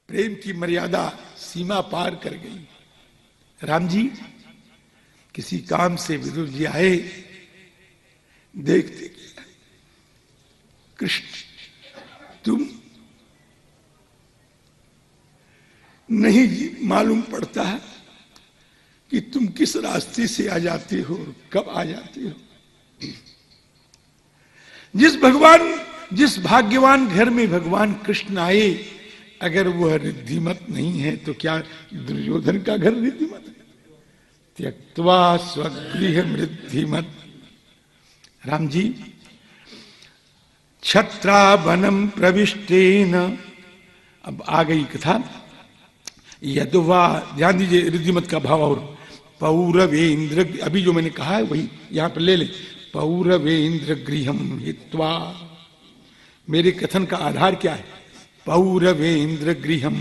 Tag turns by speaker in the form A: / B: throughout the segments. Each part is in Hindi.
A: प्रेम की मर्यादा सीमा पार कर गई। राम जी किसी काम से विदुर जी आए, देखते कृष्ण तुम नहीं मालूम पड़ता है कि तुम किस रास्ते से आ जाते हो और कब आ जाते हो। जिस भाग्यवान घर में भगवान कृष्ण आए, अगर वह रिद्धिमत नहीं है तो क्या दुर्योधन का घर रिद्धिमत है? त्यक्त्वा स्वगृह रिद्धिमत। राम जी छत्रावनम प्रविष्टेन, अब आ गई कथा। यदुवा, ध्यान दीजिए रिद्धिमत का भाव। और पौरवेन्द्र, अभी जो मैंने कहा है वही यहां पर ले ले। पौरवेन्द्र गृहम हित्वा, मेरे कथन का आधार क्या है? पौरवेन्द्र गृहम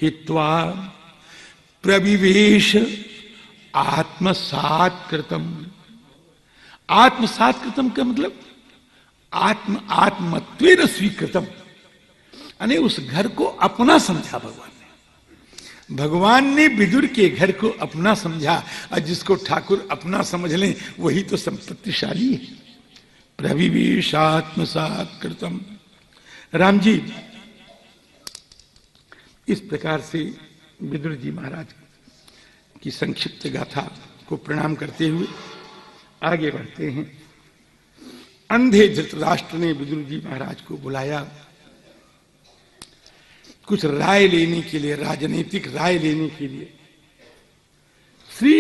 A: हित्वा प्रविवेश आत्मसात कृतम। आत्मसात कृतम का मतलब आत्मत्वेन स्वीकृतम, यानी उस घर को अपना समझा भगवान ने विदुर के घर को अपना समझा। और जिसको ठाकुर अपना समझ लें वही तो संपत्तिशाली है। प्रविवेश आत्मसात कृतम। राम जी इस प्रकार से विदुर जी महाराज की संक्षिप्त गाथा को प्रणाम करते हुए आगे बढ़ते हैं। अंधे धृतराष्ट्र ने विदुर जी महाराज को बुलाया कुछ राय लेने के लिए, राजनीतिक राय लेने के लिए। श्री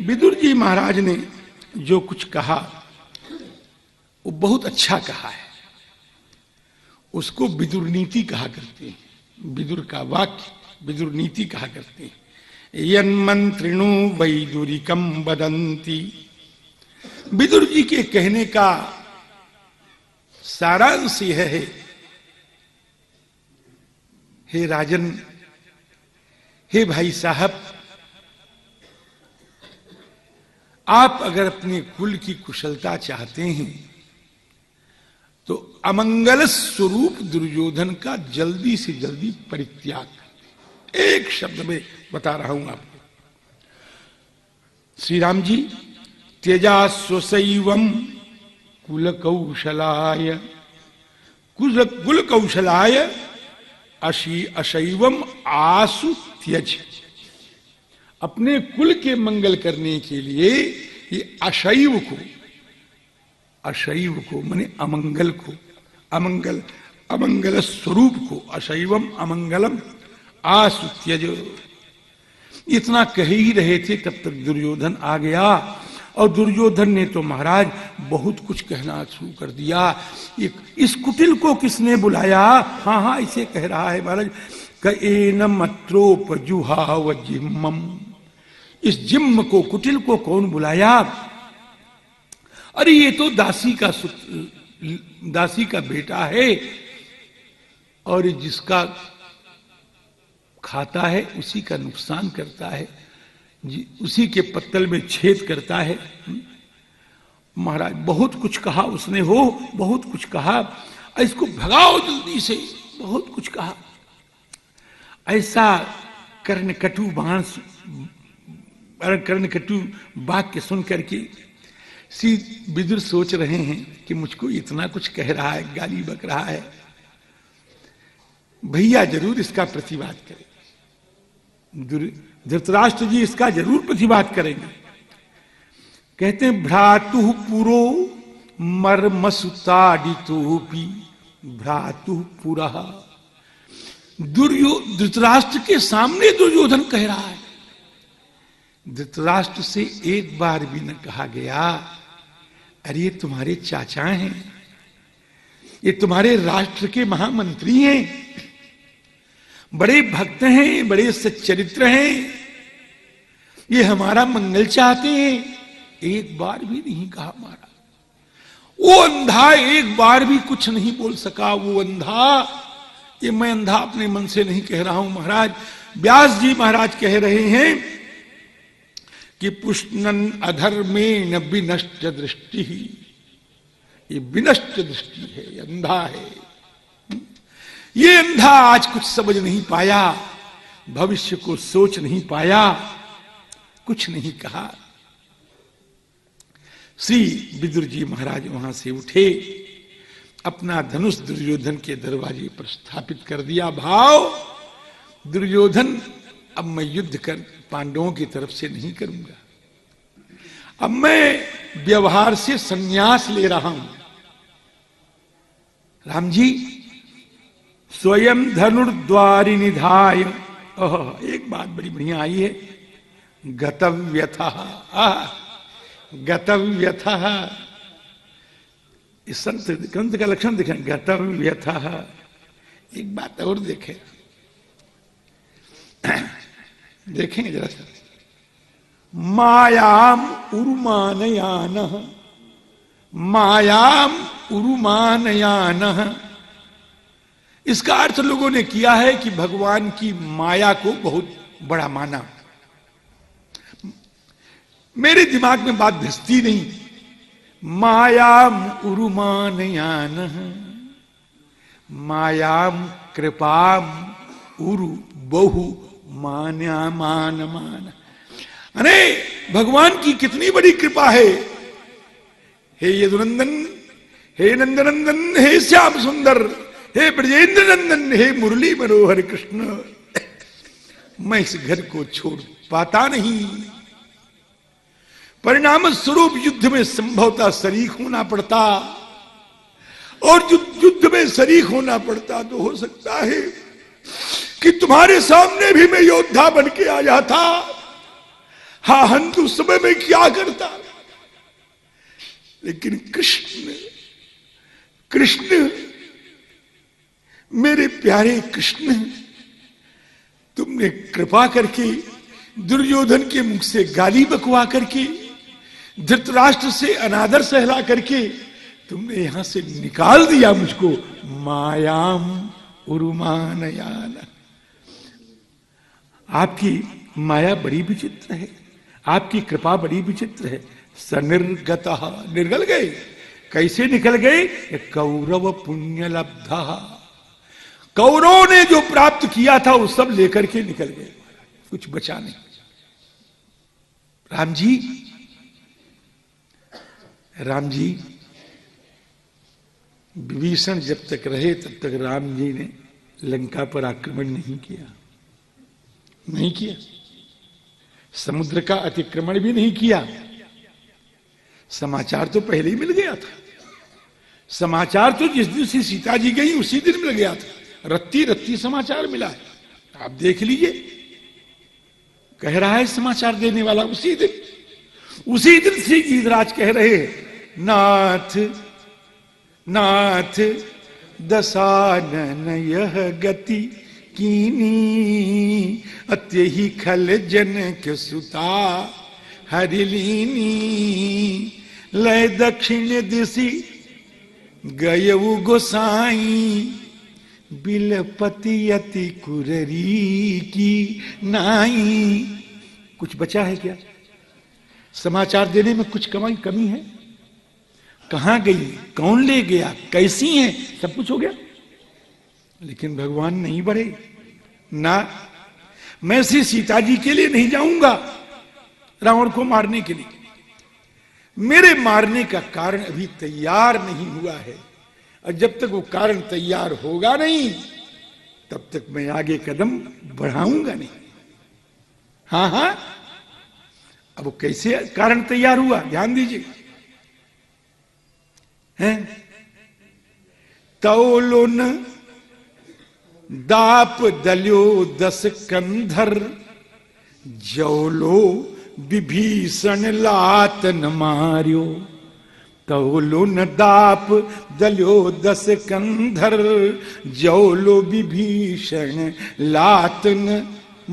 A: विदुर जी महाराज ने जो कुछ कहा वो बहुत अच्छा कहा है। उसको विदुर नीति कहा करते हैं। विदुर का वाक्य विदुर नीति कहा करते हैं। यन्मंत्रिणु वैदुरिकम वदन्ति, विदुर जी के कहने का सारांश यह है, हे राजन, हे भाई साहब, आप अगर अपने कुल की कुशलता चाहते हैं तो अमंगल स्वरूप दुर्योधन का जल्दी से जल्दी परित्याग। एक शब्द में बता रहा हूं आपको। श्री राम जी त्यजा स्वसैवम कुल कौशलाय, कुल कौशलाय अशैवम आसु त्यज। अपने कुल के मंगल करने के लिए ये अशैव को माने अमंगल को, अमंगल स्वरूप को, अशैवम अमंगलम आसु त्यज। इतना कह ही रहे थे तब तक दुर्योधन आ गया। और दुर्योधन ने तो महाराज बहुत कुछ कहना शुरू कर दिया। इस कुटिल को किसने बुलाया? हाँ इसे कह रहा है महाराज, कएनम अत्रोपजुहाव जिम्मम। इस जिम्म को, कुटिल को कौन बुलाया? अरे ये तो दासी का बेटा है, और जिसका खाता है उसी का नुकसान करता है, उसी के पत्तल में छेद करता है। महाराज बहुत कुछ कहा उसने, बहुत कुछ कहा। इसको भगाओ जल्दी से, बहुत कुछ कहा। ऐसा कर्णकटु वाक्य सुन करके श्री विदुर सोच रहे हैं कि मुझको इतना कुछ कह रहा है, गाली बक रहा है, भैया जरूर इसका प्रतिवाद करें। धृतराष्ट्र जी इसका जरूर प्रतिवाद करेंगे। कहते हैं भ्रातु पुरो मर्मसुताडितोपि भ्रातु पुरः। धृतराष्ट्र के सामने दुर्योधन कह रहा है। धृतराष्ट्र से एक बार भी न कहा गया अरे ये तुम्हारे चाचा हैं, ये तुम्हारे राष्ट्र के महामंत्री हैं, बड़े भक्त हैं, बड़े सच्चरित्र हैं, ये हमारा मंगल चाहते हैं। एक बार भी नहीं कहा महाराज। वो अंधा एक बार भी कुछ नहीं बोल सका। वो अंधा, ये मैं अंधा अपने मन से नहीं कह रहा हूं महाराज। व्यास जी महाराज कह रहे हैं कि पुष्णन अधर्मेण विनष्ट दृष्टि, ये विनष्ट दृष्टि है, ये अंधा है। ये अंधा आज कुछ समझ नहीं पाया। भविष्य को सोच नहीं पाया, कुछ नहीं कहा। श्री विदुर जी महाराज वहां से उठे, अपना धनुष दुर्योधन के दरवाजे पर स्थापित कर दिया। भाव, दुर्योधन अब मैं युद्ध कर पांडवों की तरफ से नहीं करूंगा, अब मैं व्यवहार से संन्यास ले रहा हूं। राम जी स्वयं धनुर्द्वारि निधाय, एक बात बड़ी बढ़िया आई है, गतव्यथा, गतव्यथा, इस संत ग्रंथ का लक्षण देखें, गतव्यथा। एक बात और देखें, देखेंगे जरा सा, मायाम उरुमानयान, मायाम उरुमानयान। इसका अर्थ लोगों ने किया है कि भगवान की माया को बहुत बड़ा माना। मेरे दिमाग में बात धसती नहीं। मायाम उरुमानयान, मायाम कृपाम उरु बहु मान्या मान मान। अरे भगवान की कितनी बड़ी कृपा है। हे यदुनंदन, हे नंदनंदन, हे श्याम सुंदर, हे ब्रजेंद्र नंदन, हे मुरली मनोहर कृष्ण, मैं इस घर को छोड़ पाता नहीं। परिणाम स्वरूप युद्ध में संभवतः शरीक होना पड़ता, और युद्ध में शरीक होना पड़ता तो हो सकता है कि तुम्हारे सामने भी मैं योद्धा बन के आ जाता। हाँ, हंत उस समय में क्या करता, लेकिन कृष्ण, कृष्ण, मेरे प्यारे कृष्ण, तुमने कृपा करके दुर्योधन के मुख से गाली बकवा करके, धृतराष्ट्र से अनादर सहला करके तुमने यहां से निकाल दिया मुझको। मायाम उरुमानयान। आपकी माया बड़ी विचित्र है, आपकी कृपा बड़ी विचित्र है। सनिर्गतः, निकल गए। कैसे निकल गए? कौरव पुण्य लब्धा, कौरवों ने जो प्राप्त किया था वो सब लेकर के निकल गए, कुछ बचा नहीं। राम जी, राम जी, विभीषण जब तक रहे तब तक राम जी ने लंका पर आक्रमण नहीं किया, नहीं किया। समुद्र का अतिक्रमण भी नहीं किया। समाचार तो पहले ही मिल गया था। समाचार तो जिस दिन से सीता जी गई उसी दिन मिल गया था। रत्ती रत्ती समाचार मिला है, आप देख लीजिए। कह रहा है समाचार देने वाला उसी दिन से गीधराज कह रहे हैं, नाथ नाथ दशानन यह गति कीनी, अत्यहि खल जनक सुता हरिलीनी, लय दक्षिण दिशि गयऊ गोसाई, बिलपति यति कुररी की नाई। कुछ बचा है क्या? समाचार देने में कुछ कमी है? कहां गई, कौन ले गया, कैसी है, सब कुछ हो गया। लेकिन भगवान नहीं बढ़े ना। मैं श्री सीता जी के लिए नहीं जाऊंगा रावण को मारने के लिए। मेरे मारने का कारण अभी तैयार नहीं हुआ है, और जब तक वो कारण तैयार होगा नहीं तब तक मैं आगे कदम बढ़ाऊंगा नहीं। हाँ, अब वो कैसे कारण तैयार हुआ, ध्यान दीजिए। हैं, तौलो न दाप दल्यो 10 कंधर, जौलो विभीषण लात न मार्यो। तौलो न दाप दल्यो 10 कंधर, जौलो विभीषण लात न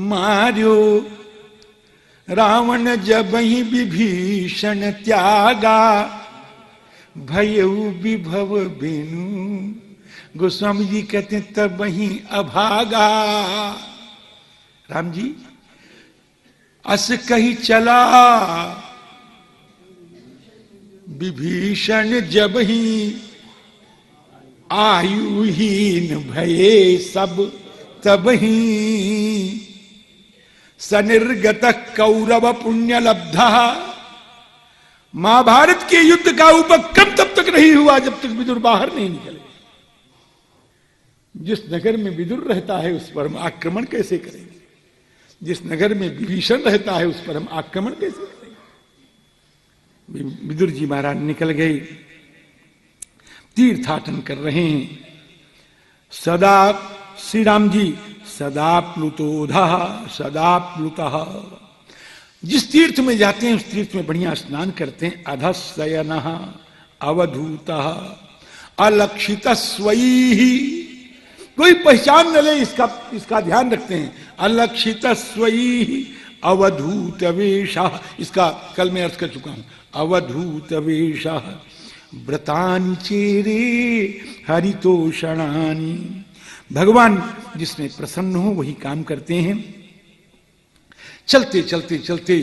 A: मार्यो। रावण जब ही विभीषण त्यागा, भयऊ विभव बिनु। गोस्वामी जी कहते हैं तब ही अभागा। राम जी, अस कही चला विभीषण जब ही, आयुहीन भये सब तब ही। सनिर्गत कौरव पुण्य लब्धा। महाभारत के युद्ध का उपक्रम तब तक नहीं हुआ जब तक विदुर बाहर नहीं निकले। जिस नगर में विदुर रहता है उस पर हम आक्रमण कैसे करेंगे? जिस नगर में विभीषण रहता है उस पर हम आक्रमण कैसे करेंगे? विदुर जी महाराज निकल गए, तीर्थाटन कर रहे हैं। सदा श्री राम जी सदा प्लुतोधा सदा प्लुतः। जिस तीर्थ में जाते हैं उस तीर्थ में बढ़िया स्नान करते हैं। अधशयन अवधूत अलक्षित स्वई। कोई पहचान न ले इसका ध्यान रखते हैं। अलक्षित स्वई अवधूत वेशः। इसका कल मैं अर्थ कर चुका हूं। अवधूत वेशः व्रतानि चेरे हरितोषणानि। भगवान जिसमें प्रसन्न हो वही काम करते हैं। चलते चलते चलते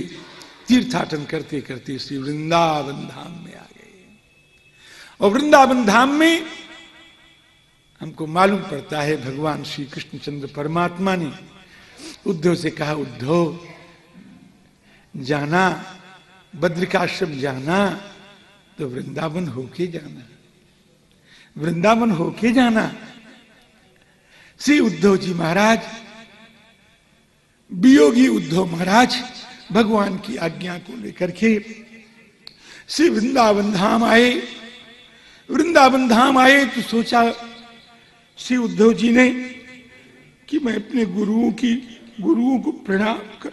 A: तीर्थाटन करते करते श्री वृंदावन धाम में आ गए। और वृंदावन धाम में हमको मालूम पड़ता है भगवान श्री कृष्णचंद्र परमात्मा ने उद्धव से कहा, उद्धव जाना, बद्रिकाश्रम जाना तो वृंदावन होके जाना, वृंदावन होके जाना। श्री उद्धव जी महाराज, वियोगी उद्धव महाराज भगवान की आज्ञा को लेकर के श्री वृंदावन धाम आए। वृंदावन धाम आए तो सोचा श्री उद्धव जी ने कि मैं अपने गुरुओं को प्रणाम कर,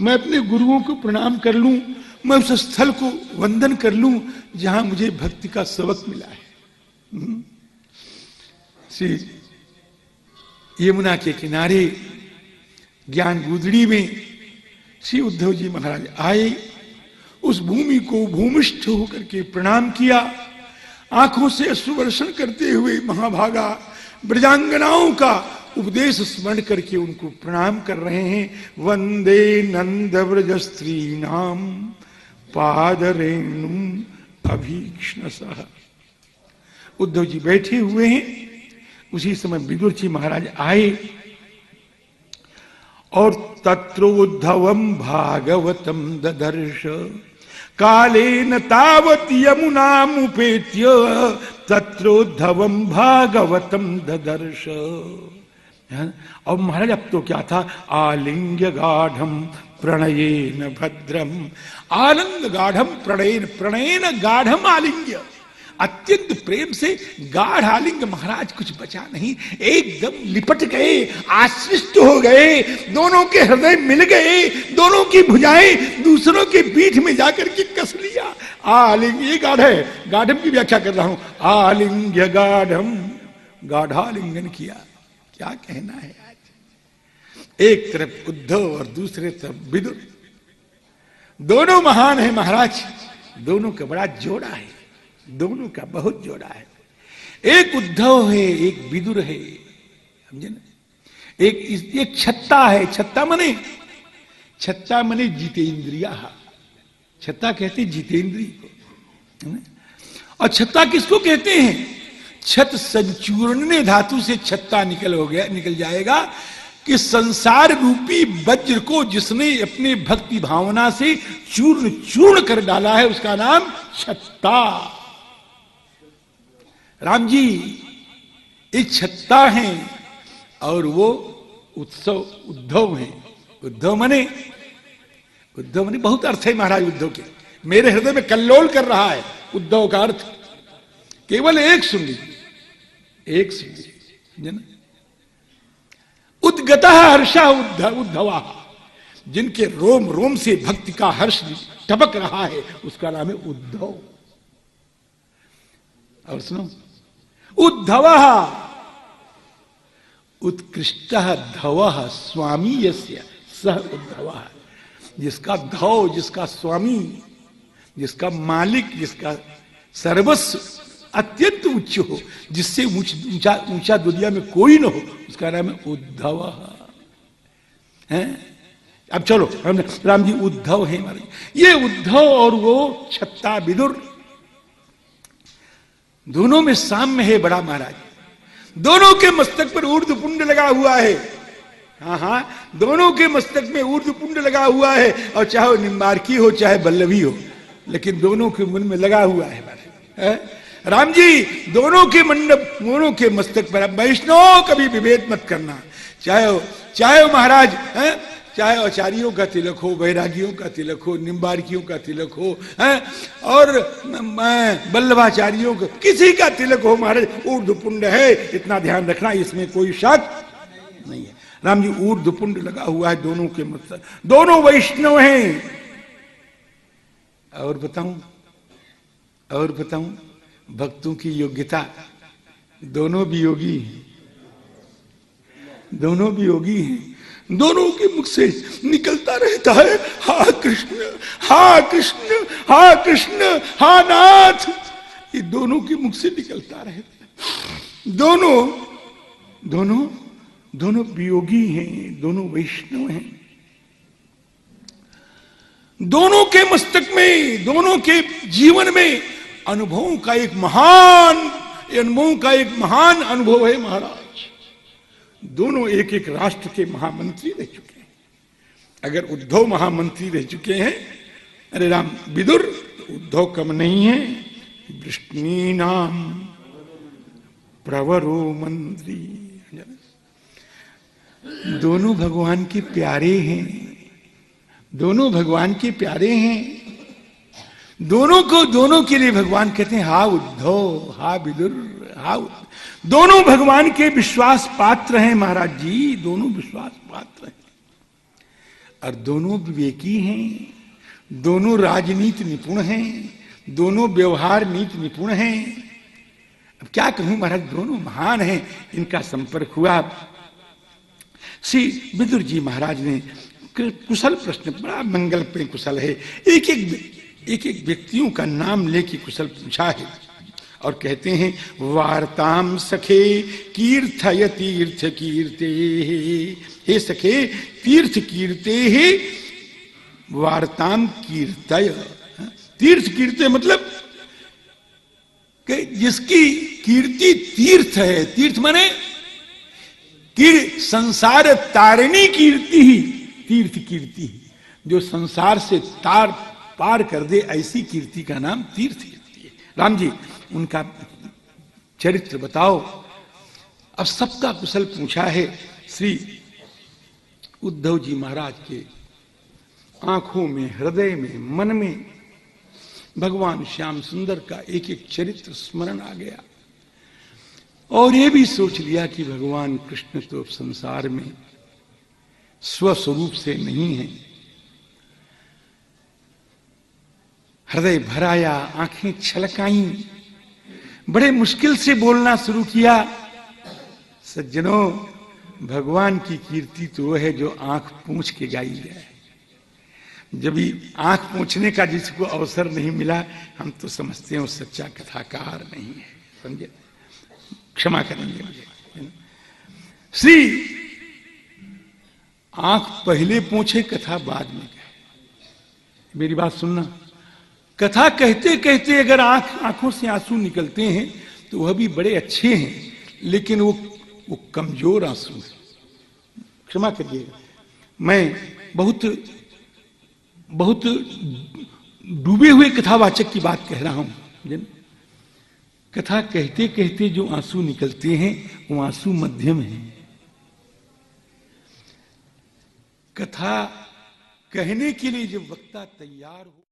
A: मैं अपने गुरुओं को प्रणाम कर लूं, मैं उस स्थल को वंदन कर लूं जहां मुझे भक्ति का सबक मिला है। श्री यमुना के किनारे ज्ञान गुदड़ी में श्री उद्धव जी महाराज आए। उस भूमि को भूमिष्ठ होकर के प्रणाम किया। आंखों से अश्रुवर्षण करते हुए महाभागा ब्रजांगनाओं का उपदेश स्मरण करके उनको प्रणाम कर रहे हैं। वंदे नंद व्रज स्त्री नाम पादरेणु अभीक्ष्णसः। उद्धव जी बैठे हुए हैं। उसी समय विदुर जी महाराज आए और तत्रोद्धवम भागवतम ददर्श कालेन तावत यमुनामुपेत्य तत्रोद्धवम भागवतम ददर्श। और महाराज अब तो क्या था, आलिंग्य गाढ़म प्रणयेन भद्रम। आनंद गाढ़म प्रणयेन, प्रणयेन गाढ़म आलिंग्य। अत्यंत प्रेम से गाढ़ आलिंग। महाराज कुछ बचा नहीं, एकदम लिपट गए, आश्रिष्ट हो गए, दोनों के हृदय मिल गए, दोनों की भुजाएं दूसरों के पीठ में जाकर के कस लिया। आलिंग, ये गाढ़ है, गाढ़म की व्याख्या कर रहा हूं। आलिंग्य गाढ़म, गाढ़ालिंगन किया। क्या कहना है आज। एक तरफ उद्धव और दूसरे तरफ विदुर, दोनों महान है महाराज। दोनों का बड़ा जोड़ा है, दोनों का बहुत जोड़ा है। एक उद्धव है, एक विदुर है, समझे ना। एक छत्ता है। छत्ता मने जितेंद्रिया। छत्ता कहते जितेंद्रिय को। और छत्ता किसको कहते हैं? छत संचूर्णने धातु से छत्ता निकल जाएगा कि संसार रूपी वज्र को जिसने अपने भक्ति भावना से चूर्ण चूर्ण कर डाला है उसका नाम छत्ता। राम जी एक छत्ता हैं और वो उद्धव हैं। उद्धव मने बहुत अर्थ है महाराज उद्धव के। मेरे हृदय में कल्लोल कर रहा है उद्धव का अर्थ। केवल एक सुन लीजिए, एक सुन लीजिए ना। उद्गतः हर्षा उद्धवा। जिनके रोम रोम से भक्ति का हर्ष टपक रहा है उसका नाम है उद्धव। और सुनो, उद्धव उत्कृष्ट धव स्वामी यस्य सह उद्धव। जिसका धव, जिसका स्वामी, जिसका मालिक, जिसका सर्वस्व अत्यंत उच्च हो, जिससे ऊंचा दुनिया में कोई न हो, उसका नाम है उद्धव है। अब चलो, हम राम जी उद्धव है हमारे। ये उद्धव और वो छत्ता विदुर दोनों में साम्य है बड़ा महाराज। दोनों के मस्तक पर ऊर्ध्व पुंड लगा हुआ है। हाँ हाँ, दोनों के मस्तक में ऊर्ध्व पुंड लगा हुआ है, और चाहे वो निम्बार्की हो चाहे बल्लभी हो, लेकिन दोनों के मुंड में लगा हुआ है। राम जी दोनों के मंडप, दोनों के मस्तक पर। वैष्णव कभी विभेद मत करना, चाहे महाराज है, चाहे आचार्यों का तिलक हो, वैरागियों का तिलक हो, निम्बार्कियों का तिलक हो, और बल्लभाचार्यों का, किसी का तिलक हो महाराज, ऊर्ध्वपुंड है, इतना ध्यान रखना, इसमें कोई शक नहीं है। राम जी ऊर्ध्वपुंड लगा हुआ है दोनों के मस्तक, दोनों वैष्णव हैं। और बताऊं भक्तों की योग्यता, दोनों भी योगी हैं, दोनों भी योगी हैं। दोनों के मुख से निकलता रहता है हा कृष्ण हा कृष्ण हा कृष्ण हा नाथ, ये दोनों के मुख से निकलता रहता है। दोनों वियोगी हैं, दोनों वैष्णव हैं। दोनों के मस्तक में, दोनों के जीवन में अनुभवों का एक महान अनुभव है महाराज। दोनों एक एक राष्ट्र के महामंत्री रह चुके हैं। अगर उद्धव महामंत्री रह चुके हैं, अरे राम विदुर, तो उद्धव कम नहीं है, वृष्णीनाम प्रवरो मंत्री। दोनों भगवान के प्यारे हैं, दोनों भगवान के प्यारे हैं। दोनों के लिए भगवान कहते हैं हा उद्धव हा विदुर हा। दोनों भगवान के विश्वास पात्र हैं महाराज जी, दोनों विश्वास पात्र हैं, और दोनों विवेकी हैं, दोनों राजनीति निपुण हैं, दोनों व्यवहार नीति निपुण हैं। अब क्या कहूं महाराज, दोनों महान हैं। इनका संपर्क हुआ। श्री विदुर जी महाराज ने कुशल प्रश्न, बड़ा मंगल पे कुशल है, एक एक व्यक्तियों का नाम लेके कुशल पूछा है, और कहते हैं वार्ताम सखे कीर्थय तीर्थ कीर्ते, हे सखे तीर्थ कीर्ते हे वार्ताम कीर्तय। तीर्थ कीर्ते मतलब कि जिसकी कीर्ति तीर्थ है, तीर्थ माने संसार तारिणी कीर्ति ही तीर्थ कीर्ति, जो संसार से पार कर दे, ऐसी कीर्ति का नाम तीर्थ कीर्ति है। राम जी उनका चरित्र बताओ। अब सबका कुशल पूछा है। श्री उद्धव जी महाराज के आंखों में, हृदय में, मन में भगवान श्याम सुंदर का एक एक चरित्र स्मरण आ गया, और ये भी सोच लिया कि भगवान कृष्ण तो संसार में स्वस्वरूप से नहीं है। हृदय भराया, आंखें छलकाईं, बड़े मुश्किल से बोलना शुरू किया। सज्जनों, भगवान की कीर्ति तो वो है जो आंख पूंछ के गाई जाए। जब आंख पूंछने का जिसको अवसर नहीं मिला, हम तो समझते हैं वो सच्चा कथाकार नहीं है। समझे? क्षमा करेंगे मुझे। श्री आंख पहले पूछे, कथा बाद में कहे। मेरी बात सुनना, कथा कहते कहते अगर आंखों से आंसू निकलते हैं तो वह भी बड़े अच्छे हैं, लेकिन वो कमजोर आंसू है। क्षमा करिएगा, मैं बहुत डूबे हुए कथावाचक की बात कह रहा हूं। कथा कहते कहते जो आंसू निकलते हैं वो आंसू मध्यम है। कथा कहने के लिए जब वक्ता तैयार हो